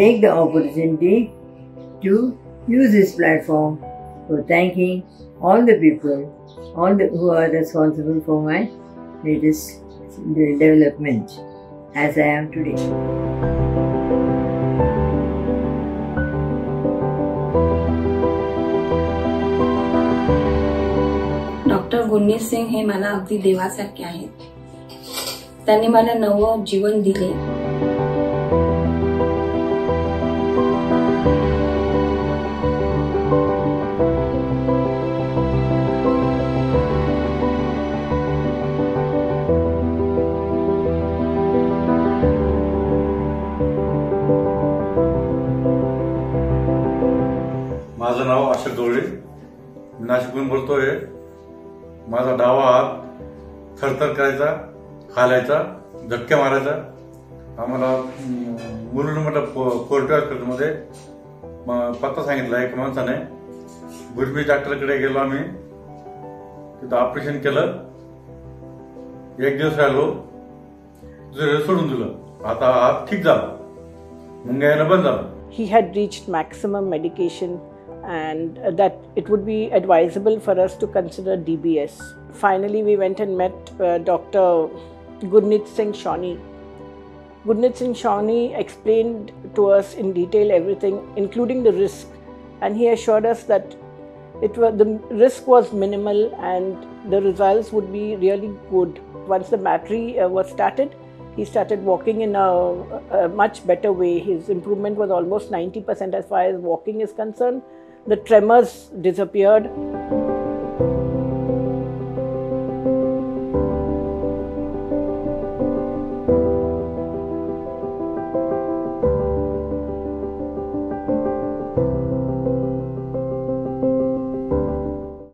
take the opportunity to use this platform for thanking all the people, who are responsible for my latest development as I am today. Doctor Gurneet Singh हे मला अगदी देवासारखे आहेत. त्यांनी मला नवं जीवन दिले. माझं नाव अशोक गवळे, नाशिकहून बोलतोय. माझा डावा हात थरथर करायचा, हालायचा, झटके मारायचा. आम्हाला मुरुडमधल्या कोर्ट हॉस्पिटलमध्ये पत्ता सांगितला एक माणसाने. गुरबी डॉक्टरकडे गेलो आम्ही, तिथं ऑपरेशन केलं. एक दिवस राहिलो, दुसऱ्या सोडून दिलं. आता हात ठीक झाला, मुंग्या बंद झाला. He had reached maximum medication and that it would be advisable for us to consider DBS. Finally, we went and met Dr. Gurneet Singh Shawnee. Gurneet Singh Shawnee explained to us in detail everything, including the risk, and he assured us that the risk was minimal and the results would be really good. Once the battery was started, he started walking in a much better way. His improvement was almost 90% as far as walking is concerned. The tremors disappeared.